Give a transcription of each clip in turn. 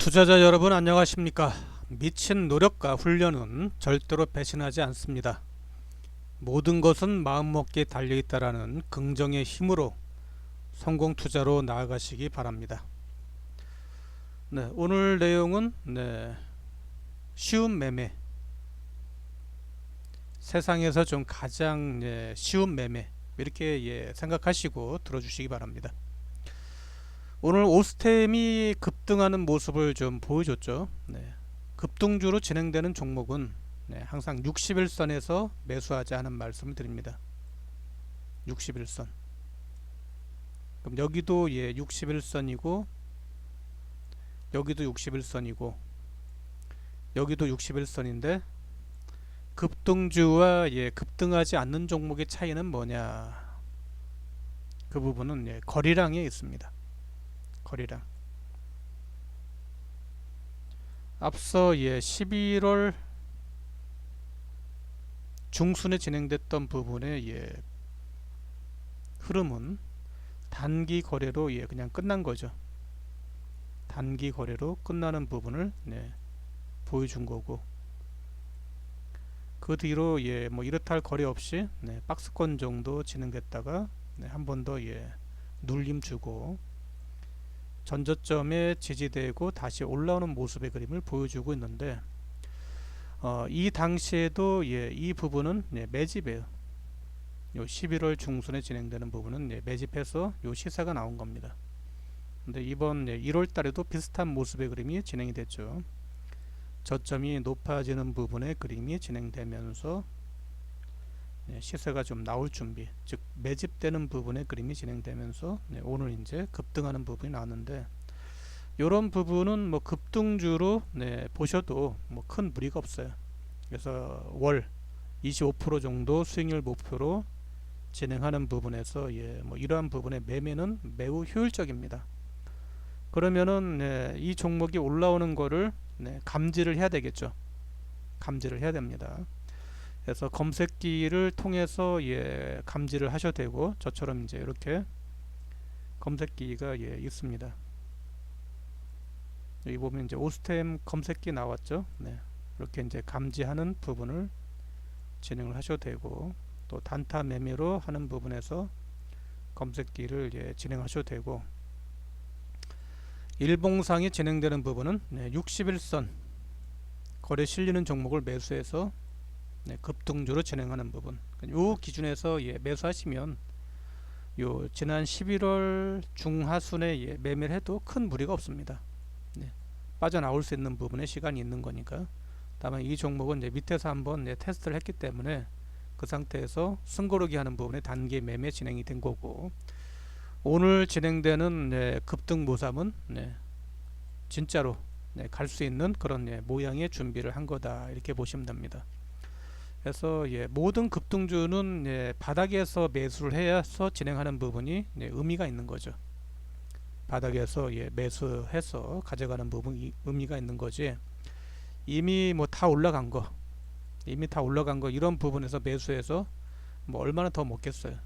투자자 여러분 안녕하십니까? 미친 노력과 훈련은 절대로 배신하지 않습니다. 모든 것은 마음먹기에 달려있다라는 긍정의 힘으로 성공 투자로 나아가시기 바랍니다. 오늘 내용은 쉬운 매매, 세상에서 좀 가장 쉬운 매매 이렇게 생각하시고 들어주시기 바랍니다. 오늘 오스템이 급등하는 모습을 좀 보여줬죠. 급등주로 진행되는 종목은 항상 60일선에서 매수하지 않은 말씀을 드립니다. 60일선. 그럼 여기도 60일선이고 여기도 60일선이고 여기도 60일선인데 급등주와 급등하지 않는 종목의 차이는 뭐냐? 그 부분은 거래량에 있습니다. 거래량. 앞서 11월 중순에 진행됐던 부분의 흐름은 단기 거래로 그냥 끝난 거죠. 단기 거래로 끝나는 부분을 보여준 거고, 그 뒤로 뭐 이렇다 할 거래 없이 박스권 정도 진행됐다가 한 번 더 눌림 주고 전저점에 지지되고 다시 올라오는 모습의 그림을 보여주고 있는데, 이 당시에도 이 부분은 매집이에요. 요 11월 중순에 진행되는 부분은 매집해서 요 시세가 나온 겁니다. 근데 이번 1월 달에도 비슷한 모습의 그림이 진행이 됐죠. 저점이 높아지는 부분의 그림이 진행되면서 시세가 좀 나올 준비, 즉 매집되는 부분의 그림이 진행되면서 오늘 이제 급등하는 부분이 나왔는데, 이런 부분은 뭐 급등주로 보셔도 뭐 큰 무리가 없어요. 그래서 월 25% 정도 수익률 목표로 진행하는 부분에서 뭐 이러한 부분의 매매는 매우 효율적입니다. 그러면은 이 종목이 올라오는 거를 감지를 해야 되겠죠. 감지를 해야 됩니다. 그래서 검색기를 통해서 감지를 하셔도 되고, 저처럼 이제 이렇게 검색기가 있습니다. 여기 보면 이제 오스템 검색기 나왔죠. 이렇게 이제 감지하는 부분을 진행을 하셔도 되고, 또 단타 매매로 하는 부분에서 검색기를 진행하셔도 되고, 일봉상이 진행되는 부분은 60일선 거래 실리는 종목을 매수해서 급등주로 진행하는 부분, 요 기준에서 매수하시면 요 지난 11월 중하순에 매매를 해도 큰 무리가 없습니다. 빠져나올 수 있는 부분에 시간이 있는 거니까. 다만 이 종목은 이제 밑에서 한번 테스트를 했기 때문에 그 상태에서 승고르기 하는 부분에 단기 매매 진행이 된 거고, 오늘 진행되는 급등 모sam은 진짜로 갈 수 있는 그런 모양의 준비를 한 거다, 이렇게 보시면 됩니다. 그래서 모든 급등주는 바닥에서 매수를 해서 진행하는 부분이 의미가 있는 거죠. 바닥에서 매수해서 가져가는 부분이 의미가 있는 거지, 이미 뭐 다 올라간 거 이런 부분에서 매수해서 뭐 얼마나 더 먹겠어요.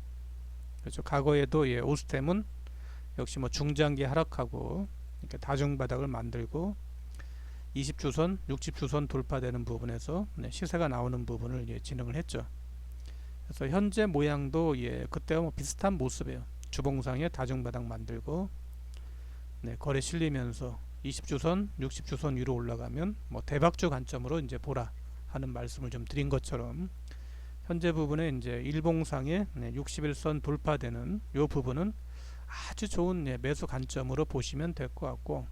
그렇죠. 과거에도 오스템은 역시 뭐 중장기 하락하고 이렇게 다중바닥을 만들고 20주선, 60주선 돌파되는 부분에서 시세가 나오는 부분을 진행을 했죠. 그래서 현재 모양도 그때와 뭐 비슷한 모습이에요. 주봉상에 다중바닥 만들고 거래 실리면서 20주선, 60주선 위로 올라가면 뭐 대박주 관점으로 이제 보라 하는 말씀을 좀 드린 것처럼, 현재 부분에 이제 일봉상에 60일선 돌파되는 요 부분은 아주 좋은 매수 관점으로 보시면 될 것 같고,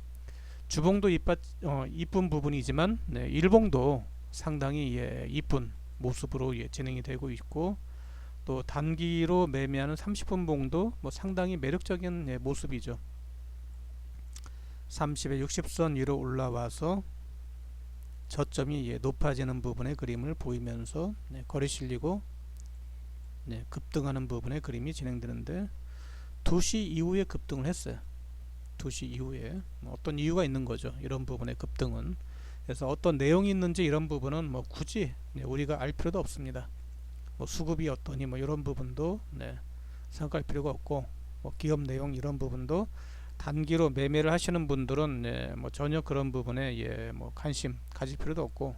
주봉도 이쁜 부분이지만 일봉도 상당히 이쁜 모습으로 진행이 되고 있고, 또 단기로 매매하는 30분 봉도 뭐 상당히 매력적인 모습이죠. 30에 60선 위로 올라와서 저점이 높아지는 부분의 그림을 보이면서 거래 실리고 급등하는 부분의 그림이 진행되는데, 2시 이후에 급등을 했어요. 2시 이후에 어떤 이유가 있는 거죠, 이런 부분의 급등은. 그래서 어떤 내용이 있는지 이런 부분은 뭐 굳이 우리가 알 필요도 없습니다. 뭐 수급이 어떠니 뭐 이런 부분도 생각할 필요가 없고, 뭐 기업 내용 이런 부분도 단기로 매매를 하시는 분들은 뭐 전혀 그런 부분에 뭐 관심 가질 필요도 없고,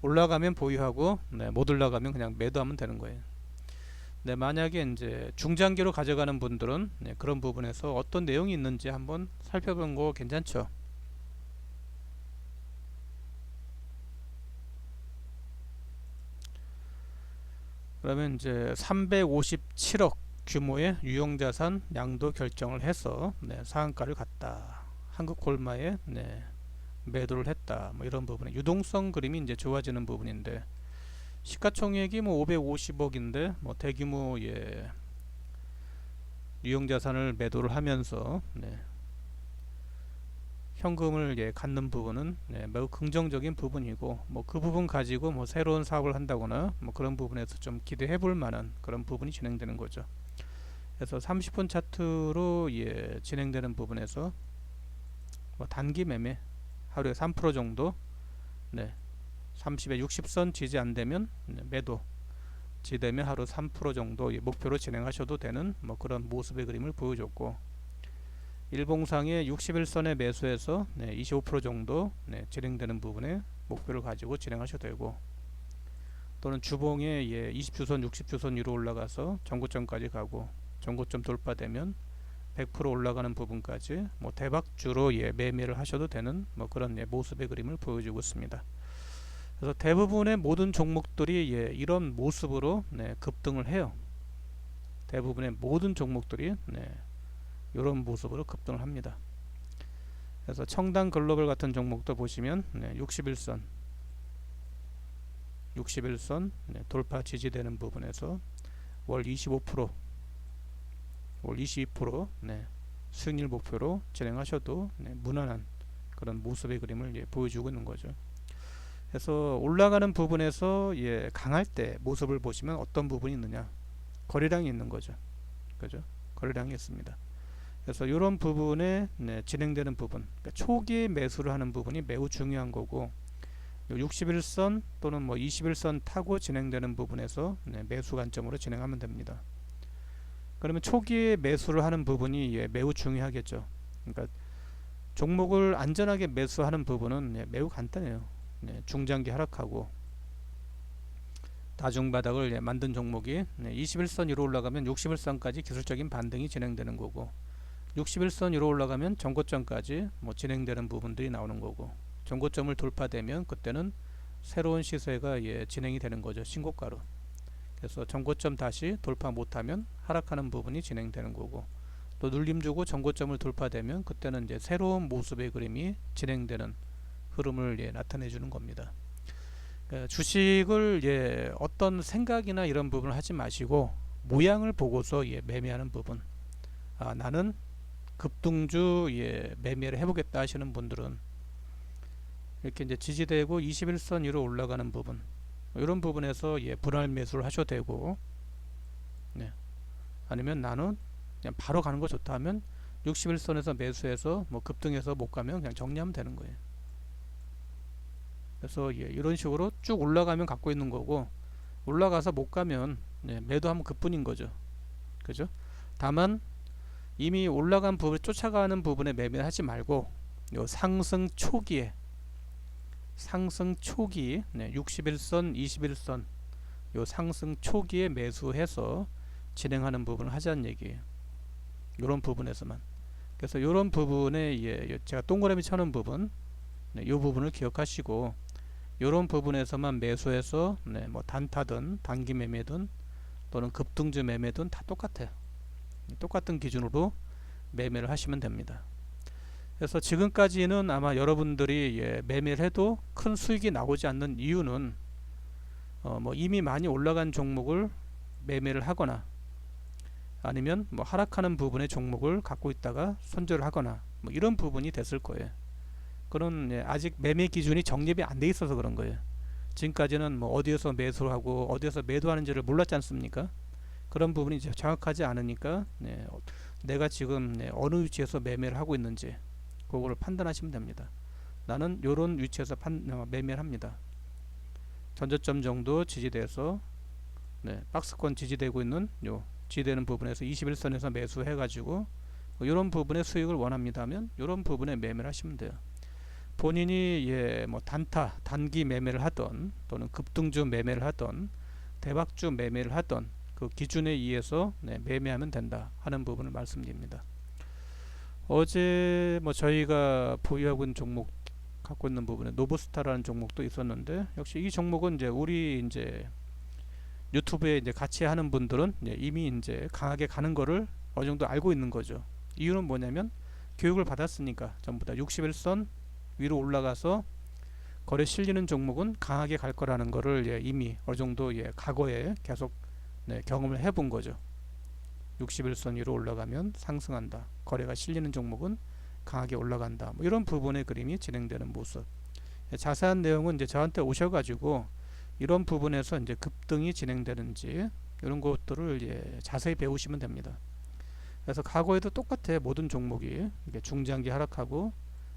올라가면 보유하고 못 올라가면 그냥 매도하면 되는 거예요. 만약에 이제 중장기로 가져가는 분들은 그런 부분에서 어떤 내용이 있는지 한번 살펴보는 거 괜찮죠. 그러면 이제 357억 규모의 유형자산 양도 결정을 해서 상한가를 갔다. 한국콜마에 매도를 했다. 뭐 이런 부분에 유동성 그림이 이제 좋아지는 부분인데, 시가총액이 뭐 550억인데 뭐 대규모 유형자산을 매도를 하면서 현금을 갖는 부분은 매우 긍정적인 부분이고, 뭐 그 부분 가지고 뭐 새로운 사업을 한다거나 뭐 그런 부분에서 좀 기대해 볼 만한 그런 부분이 진행되는 거죠. 그래서 30분 차트로 진행되는 부분에서 뭐 단기 매매 하루에 3% 정도, 30에 60선 지지 안되면 매도, 지되면 하루 3% 정도 목표로 진행하셔도 되는 뭐 그런 모습의 그림을 보여줬고, 일봉상의 61선에 매수해서 25% 정도 진행되는 부분에 목표를 가지고 진행하셔도 되고, 또는 주봉에 20주선 60주선 위로 올라가서 전고점까지 가고, 전고점 돌파되면 100% 올라가는 부분까지 뭐 대박주로 매매를 하셔도 되는 뭐 그런 모습의 그림을 보여주고 있습니다. 그래서 대부분의 모든 종목들이 이런 모습으로 급등을 해요. 대부분의 모든 종목들이 이런 모습으로 급등을 합니다. 그래서 청당 글로벌 같은 종목도 보시면 61선 돌파 지지되는 부분에서 월 25%, 월 22% 수익률 목표로 진행하셔도 무난한 그런 모습의 그림을 보여주고 있는 거죠. 그래서 올라가는 부분에서 강할 때 모습을 보시면 어떤 부분이 있느냐, 거래량이 있는 거죠. 그죠? 거래량이 있습니다. 그래서 이런 부분에 진행되는 부분, 그러니까 초기에 매수를 하는 부분이 매우 중요한 거고, 61선 또는 뭐 21선 타고 진행되는 부분에서 매수 관점으로 진행하면 됩니다. 그러면 초기에 매수를 하는 부분이 매우 중요하겠죠. 그러니까 종목을 안전하게 매수하는 부분은 매우 간단해요. 중장기 하락하고 다중바닥을 만든 종목이 21선 위로 올라가면 61선까지 기술적인 반등이 진행되는 거고, 61선 위로 올라가면 전고점까지 뭐 진행되는 부분들이 나오는 거고, 전고점을 돌파되면 그때는 새로운 시세가 진행이 되는 거죠. 신고가로. 그래서 전고점 다시 돌파 못하면 하락하는 부분이 진행되는 거고, 또 눌림 주고 전고점을 돌파되면 그때는 이제 새로운 모습의 그림이 진행되는 흐름을 나타내 주는 겁니다. 그러니까 주식을 어떤 생각이나 이런 부분을 하지 마시고 모양을 보고서 매매하는 부분, 나는 급등주 매매를 해보겠다 하시는 분들은 이렇게 이제 지지되고 21선 위로 올라가는 부분, 이런 부분에서 분할 매수를 하셔도 되고, 아니면 나는 그냥 바로 가는 거 좋다 하면 61선에서 매수해서 뭐 급등해서 못 가면 그냥 정리하면 되는 거예요. 그래서 이런 식으로 쭉 올라가면 갖고 있는 거고, 올라가서 못 가면 매도하면 그뿐인 거죠. 그죠? 다만 이미 올라간 부분을 쫓아가는 부분에 매매를 하지 말고, 요 상승 초기에 61선 21선 요 상승 초기에 매수해서 진행하는 부분을 하자는 얘기예요. 요런 부분에서만. 그래서 요런 부분에 제가 동그라미 쳐놓은 부분, 요 부분을 기억하시고, 요런 부분에서만 매수해서 뭐 단타든 단기 매매든 또는 급등주 매매든 다 똑같아요. 똑같은 기준으로 매매를 하시면 됩니다. 그래서 지금까지는 아마 여러분들이 매매를 해도 큰 수익이 나오지 않는 이유는 뭐 이미 많이 올라간 종목을 매매를 하거나, 아니면 뭐 하락하는 부분의 종목을 갖고 있다가 손절을 하거나 뭐 이런 부분이 됐을 거예요. 그런 아직 매매 기준이 정립이 안 돼 있어서 그런 거예요. 지금까지는 뭐 어디에서 매수를 하고 어디에서 매도하는지를 몰랐지 않습니까? 그런 부분이 이제 정확하지 않으니까 내가 지금 어느 위치에서 매매를 하고 있는지 그거를 판단하시면 됩니다. 나는 요런 위치에서 매매를 합니다. 전저점 정도 지지돼서 박스권 지지되고 있는 요 지지되는 부분에서 21선에서 매수해 가지고 이런 부분의 수익을 원합니다면 이런 부분에 매매를 하시면 돼요. 본인이 뭐 단타, 단기 매매를 하던 또는 급등주 매매를 하던 대박주 매매를 하던 그 기준에 의해서 매매하면 된다 하는 부분을 말씀드립니다. 어제 저희가 보유하고 있는 종목 갖고 있는 부분에 노브스타라는 종목도 있었는데 역시 이 종목은 이제 우리 이제 유튜브에 이제 같이 하는 분들은 이미 이제 강하게 가는 거를 어느 정도 알고 있는 거죠. 이유는 뭐냐면 교육을 받았으니까 전부 다 61선 위로 올라가서 거래 실리는 종목은 강하게 갈 거라는 거를 이미 어느 정도 과거에 계속 경험을 해본 거죠. 61선 위로 올라가면 상승한다. 거래가 실리는 종목은 강하게 올라간다. 이런 부분의 그림이 진행되는 모습. 자세한 내용은 이제 저한테 오셔가지고 이런 부분에서 이제 급등이 진행되는지 이런 것들을 자세히 배우시면 됩니다. 그래서 과거에도 똑같아. 모든 종목이 중장기 하락하고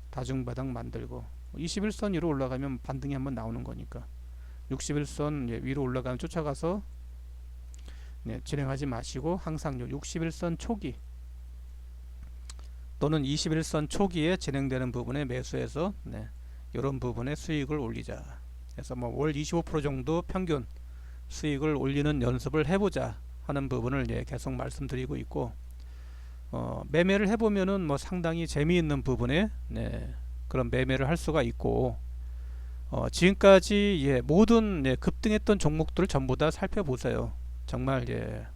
다중바닥 만들고 21선 위로 올라가면 반등이 한번 나오는 거니까 61선 위로 올라가면 쫓아가서 진행하지 마시고 항상 61선 초기 또는 21선 초기에 진행되는 부분에 매수해서 이런 부분에 수익을 올리자. 그래서 월 25% 정도 평균 수익을 올리는 연습을 해보자 하는 부분을 계속 말씀드리고 있고, 매매를 해보면은 상당히 재미있는 부분에 그런 매매를 할 수가 있고, 지금까지 모든 급등했던 종목들을 전부 다 살펴보세요. 정말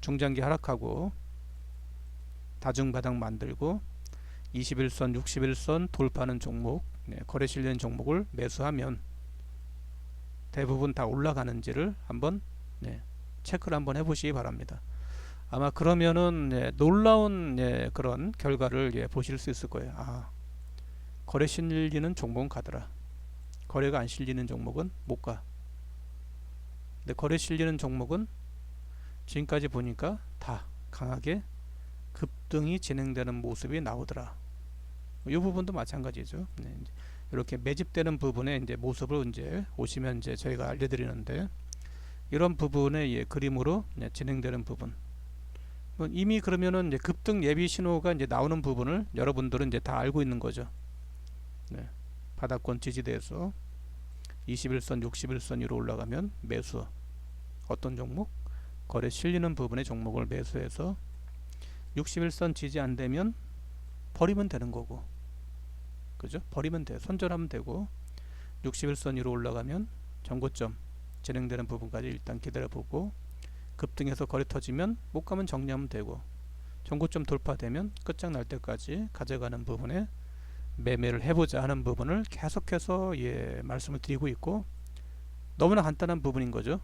중장기 하락하고 다중바닥 만들고 21선 61선 돌파하는 종목, 거래 실리는 종목을 매수하면 대부분 다 올라가는지를 한번 체크를 한번 해보시기 바랍니다. 아마 그러면은 놀라운 그런 결과를 보실 수 있을 거예요. 거래 실리는 종목은 가더라. 거래가 안 실리는 종목은 못 가. 근데 거래 실리는 종목은 지금까지 보니까 다 강하게 급등이 진행되는 모습이 나오더라. 이 부분도 마찬가지죠. 이렇게 매집되는 부분에 모습을 오시면 저희가 알려드리는데, 이런 부분의 그림으로 진행되는 부분. 이미 그러면은 급등 예비 신호가 나오는 부분을 여러분들은 다 알고 있는 거죠. 바닥권 지지대에서 21선, 61선 위로 올라가면 매수. 어떤 종목? 거래 실리는 부분의 종목을 매수해서 61선 지지 안 되면 버리면 되는 거고, 그죠? 버리면 돼. 손절하면 되고, 61선 위로 올라가면 정고점 진행되는 부분까지 일단 기다려보고, 급등해서 거래 터지면 못 가면 정리하면 되고, 정고점 돌파되면 끝장날 때까지 가져가는 부분에 매매를 해보자 하는 부분을 계속해서 말씀을 드리고 있고, 너무나 간단한 부분인 거죠.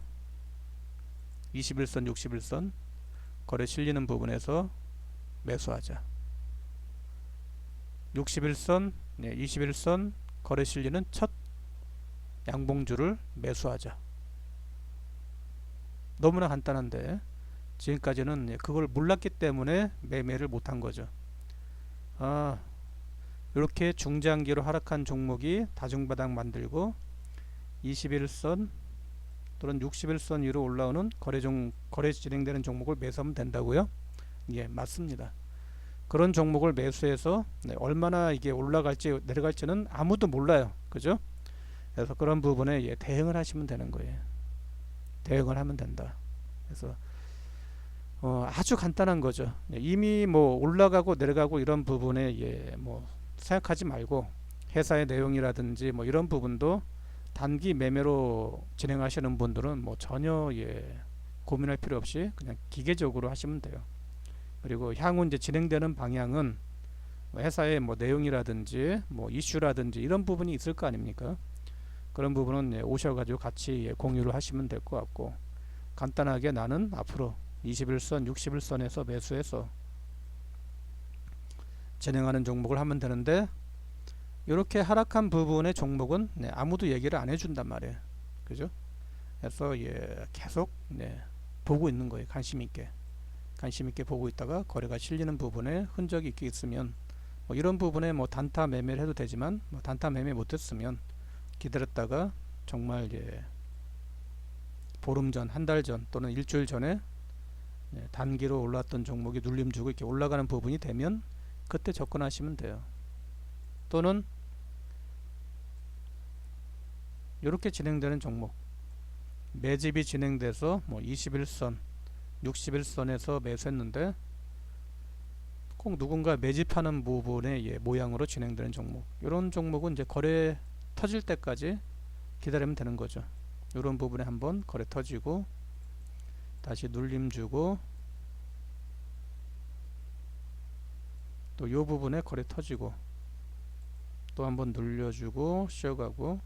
21선 61선 거래 실리는 부분에서 매수하자. 61선 21선 거래 실리는 첫 양봉주를 매수하자. 너무나 간단한데 지금까지는 그걸 몰랐기 때문에 매매를 못한 거죠. 이렇게 중장기로 하락한 종목이 다중바닥 만들고 21선 또는 61선 위로 올라오는 거래 진행되는 종목을 매수하면 된다고요? 맞습니다. 그런 종목을 매수해서 얼마나 이게 올라갈지 내려갈지는 아무도 몰라요. 그죠? 그래서 그런 부분에 대응을 하시면 되는 거예요. 대응을 하면 된다. 그래서 아주 간단한 거죠. 이미 올라가고 내려가고 이런 부분에 생각하지 말고, 회사의 내용이라든지 이런 부분도 단기 매매로 진행하시는 분들은 전혀 고민할 필요 없이 그냥 기계적으로 하시면 돼요. 그리고 향후 진행되는 방향은 회사의 내용이라든지 이슈라든지 이런 부분이 있을 거 아닙니까? 그런 부분은 오셔가지고 같이 공유를 하시면 될 것 같고, 간단하게 나는 앞으로 21선 61선에서 매수해서 진행하는 종목을 하면 되는데, 이렇게 하락한 부분의 종목은 아무도 얘기를 안 해준단 말이에요. 그죠? 그래서 계속 보고 있는 거예요. 관심 있게 보고 있다가 거래가 실리는 부분에 흔적이 있으면 이런 부분에 단타 매매를 해도 되지만, 단타 매매 못했으면 기다렸다가 정말 보름 전, 한 달 전 또는 일주일 전에 단기로 올랐던 종목이 눌림 주고 이렇게 올라가는 부분이 되면 그때 접근하시면 돼요. 또는 이렇게 진행되는 종목, 매집이 진행돼서 뭐 21선, 61선에서 매수했는데 꼭 누군가 매집하는 부분의 모양으로 진행되는 종목, 이런 종목은 이제 거래 터질 때까지 기다리면 되는 거죠. 이런 부분에 한번 거래 터지고 다시 눌림 주고 또 이 부분에 거래 터지고 또 한번 눌려주고 쉬어가고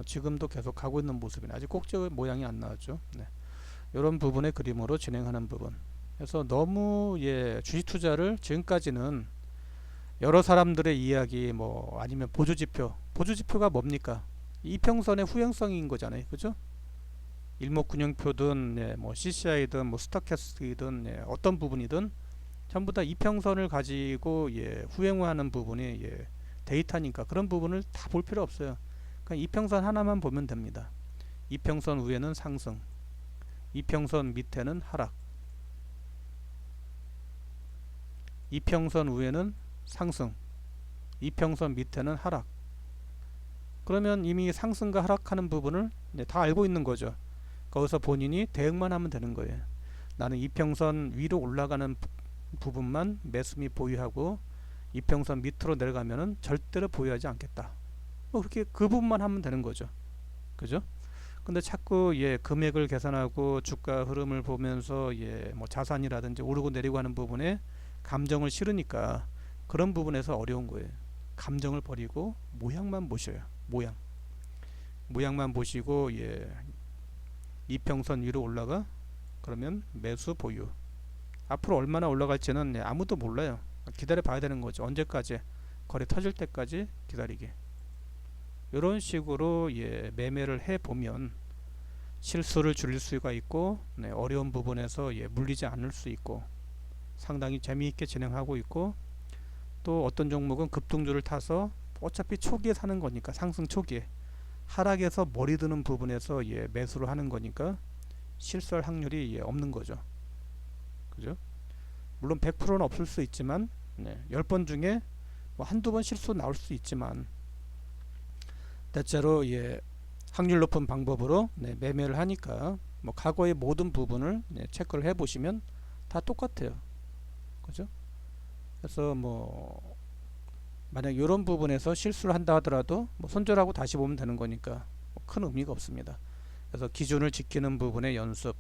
지금도 계속 가고 있는 모습이네. 아직 꼭지 모양이 안 나왔죠. 네. 이런 부분의 그림으로 진행하는 부분. 그래서 너무 주식 투자를 지금까지는 여러 사람들의 이야기 뭐 아니면 보조지표가 뭡니까? 이평선의 후행성인 거잖아요. 그죠? 일목균형표든 뭐 CCI든 뭐 스타캐스틱이든 어떤 부분이든 전부 다 이평선을 가지고 후행하는 부분이 데이터니까 그런 부분을 다 볼 필요 없어요. 그냥 이평선 하나만 보면 됩니다. 이평선 위에는 상승, 이평선 밑에는 하락, 이평선 위에는 상승, 이평선 밑에는 하락. 그러면 이미 상승과 하락하는 부분을 다 알고 있는 거죠. 거기서 본인이 대응만 하면 되는 거예요. 나는 이평선 위로 올라가는 부분만 매수 및 보유하고 이평선 밑으로 내려가면은 절대로 보유하지 않겠다. 뭐 그렇게 그 부분만 하면 되는 거죠. 그죠? 근데 자꾸 금액을 계산하고 주가 흐름을 보면서 뭐 자산이라든지 오르고 내리고 하는 부분에 감정을 실으니까 그런 부분에서 어려운 거예요. 감정을 버리고 모양만 보셔요. 모양만 보시고 이평선 위로 올라가 그러면 매수 보유. 앞으로 얼마나 올라갈지는 아무도 몰라요. 기다려 봐야 되는 거죠. 언제까지? 거래 터질 때까지 기다리기. 이런 식으로 매매를 해 보면 실수를 줄일 수가 있고 어려운 부분에서 물리지 않을 수 있고 상당히 재미있게 진행하고 있고, 또 어떤 종목은 급등주를 타서 어차피 초기에 사는 거니까 상승 초기에 하락에서 머리 드는 부분에서 매수를 하는 거니까 실수할 확률이 없는 거죠. 그죠? 물론 100%는 없을 수 있지만 10번 중에 뭐 한두 번 실수 나올 수 있지만 대체로 확률 높은 방법으로 매매를 하니까 뭐 과거의 모든 부분을 체크를 해 보시면 다 똑같아요. 그죠? 그래서 뭐 만약 이런 부분에서 실수를 한다 하더라도 뭐 손절하고 다시 보면 되는 거니까 뭐 큰 의미가 없습니다. 그래서 기준을 지키는 부분의 연습,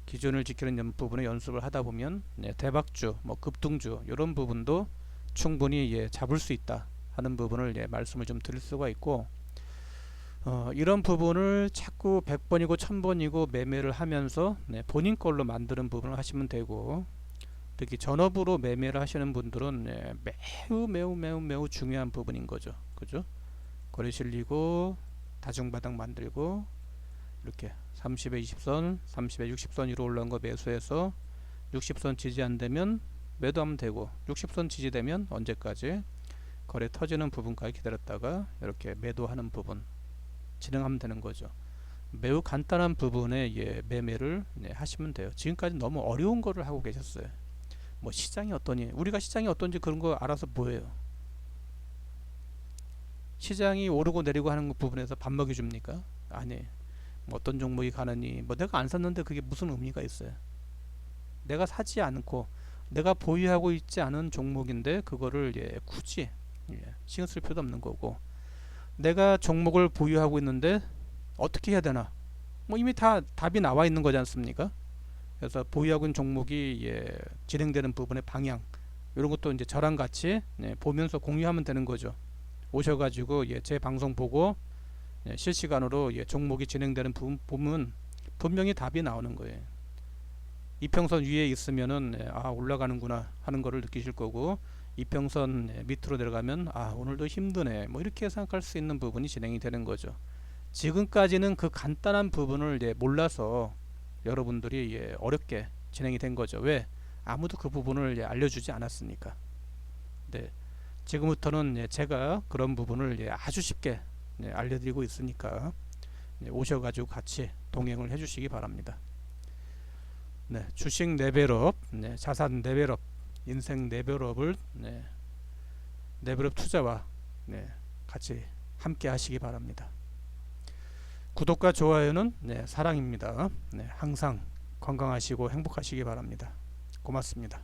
기준을 지키는 부분의 연습을 하다 보면 대박주, 뭐 급등주 이런 부분도 충분히 잡을 수 있다 하는 부분을 말씀을 좀 드릴 수가 있고, 이런 부분을 자꾸 100번이고 1000번이고 매매를 하면서 본인 걸로 만드는 부분을 하시면 되고, 특히 전업으로 매매를 하시는 분들은 매우 중요한 부분인 거죠. 그죠? 거래 실리고 다중바닥 만들고 이렇게 30에 20선, 30에 60선 위로 올라온 거 매수해서 60선 지지 안 되면 매도하면 되고, 60선 지지되면 언제까지 거래 터지는 부분까지 기다렸다가 이렇게 매도하는 부분 진행하면 되는 거죠. 매우 간단한 부분에 매매를 하시면 돼요. 지금까지 너무 어려운 거를 하고 계셨어요. 뭐 시장이 어떠니, 우리가 시장이 어떤지 그런 거 알아서 뭐예요? 시장이 오르고 내리고 하는 부분에서 밥 먹여줍니까? 아니에요. 뭐 어떤 종목이 가느니 뭐 내가 안 샀는데 그게 무슨 의미가 있어요? 내가 사지 않고 내가 보유하고 있지 않은 종목인데 그거를 굳이 신경 쓸 필요도 없는 거고, 내가 종목을 보유하고 있는데 어떻게 해야 되나, 뭐 이미 다 답이 나와 있는 거지 않습니까? 그래서 보유하고 있는 종목이 진행되는 부분의 방향 이런 것도 이제 저랑 같이 보면서 공유하면 되는 거죠. 오셔가지고 제 방송 보고 실시간으로 종목이 진행되는 부분 보면 분명히 답이 나오는 거예요. 이평선 위에 있으면은 올라가는구나 하는 거를 느끼실 거고, 이평선 밑으로 내려가면 오늘도 힘드네 뭐 이렇게 생각할 수 있는 부분이 진행이 되는 거죠. 지금까지는 그 간단한 부분을 몰라서 여러분들이 어렵게 진행이 된 거죠. 왜? 아무도 그 부분을 알려주지 않았으니까. 네, 지금부터는 제가 그런 부분을 아주 쉽게 알려드리고 있으니까 오셔가지고 같이 동행을 해주시기 바랍니다. 네, 주식 레벨업, 네, 자산 레벨업, 인생 레벨업을 레벨업 투자와 같이 함께 하시기 바랍니다. 구독과 좋아요는 사랑입니다. 항상 건강하시고 행복하시기 바랍니다. 고맙습니다.